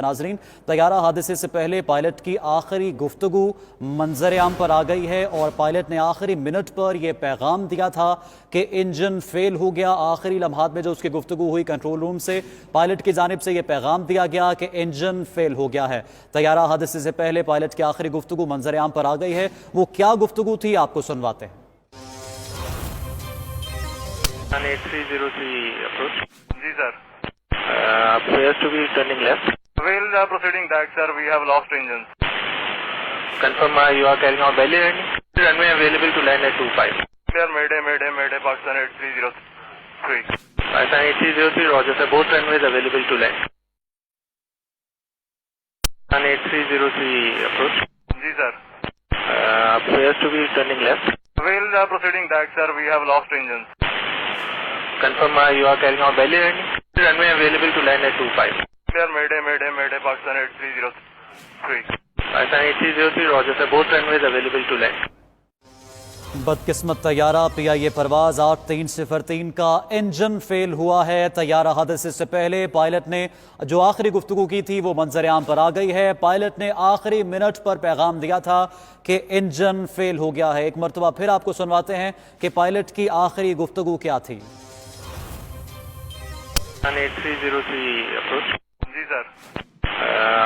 नाजरीन, तैयारा हादसे से पहले पायलट की आखिरी गुफ्तगू मंजर-ए-आम पर आ गई है और पायलट ने आखिरी मिनट पर यह पैगाम दिया था कि इंजन फेल हो गया। आखिरी लम्हात में जो उसकी गुफ्तगू हुई कंट्रोल रूम से, पायलट की जानिब से यह पैगाम दिया गया कि इंजन फेल हो गया है। तैयारा हादसे से पहले पायलट की आखिरी गुफ्तगू मंजर-ए-आम पर आ गई है। वो क्या गुफ्तगू थी, आपको सुनवाते हैं। 8303 approach. जी sir. Appears to be turning left. We'll proceeding back, sir. We have lost engines. Confirm you are carrying out belly landing. Runway available to land at 25. Sir, Mayday, Pakistan 8303. Pakistan 8303, Roger sir. Both runways available to land. 8303 approach. जी sir. Appears to be turning left. We'll proceeding back, sir. We have lost engines. Confirm you are carrying out belly landing. Runway available to land at 25. Sir, Mayday, Pakistan 8303. Pakistan 8303, Roger sir. Both runways available to land. बदकिस्मत तैयारा PIA परवाज 8303 का engine fail हुआ है। तैयारा हादसे से पहले pilot ने जो आखिरी गुफ्तगू की थी वो मंजर-ए-आम पर आ गई है। पायलट ने आखिरी मिनट पर पैगाम दिया था कि इंजन फेल हो गया है। एक मरतबा फिर आपको सुनवाते हैं कि पायलट की आखिरी गुफ्तगू क्या थी। 8303 approach. जी sir.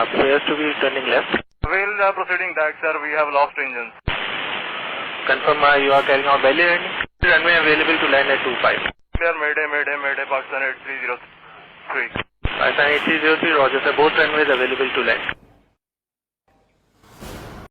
Appears to be turning left. We'll proceeding back, sir. We have lost engines. Confirm you are carrying out belly landing. Runway available to land at 25. Sir, Mayday, Pakistan 8303. Pakistan 8303, Roger sir. Both runways available to land.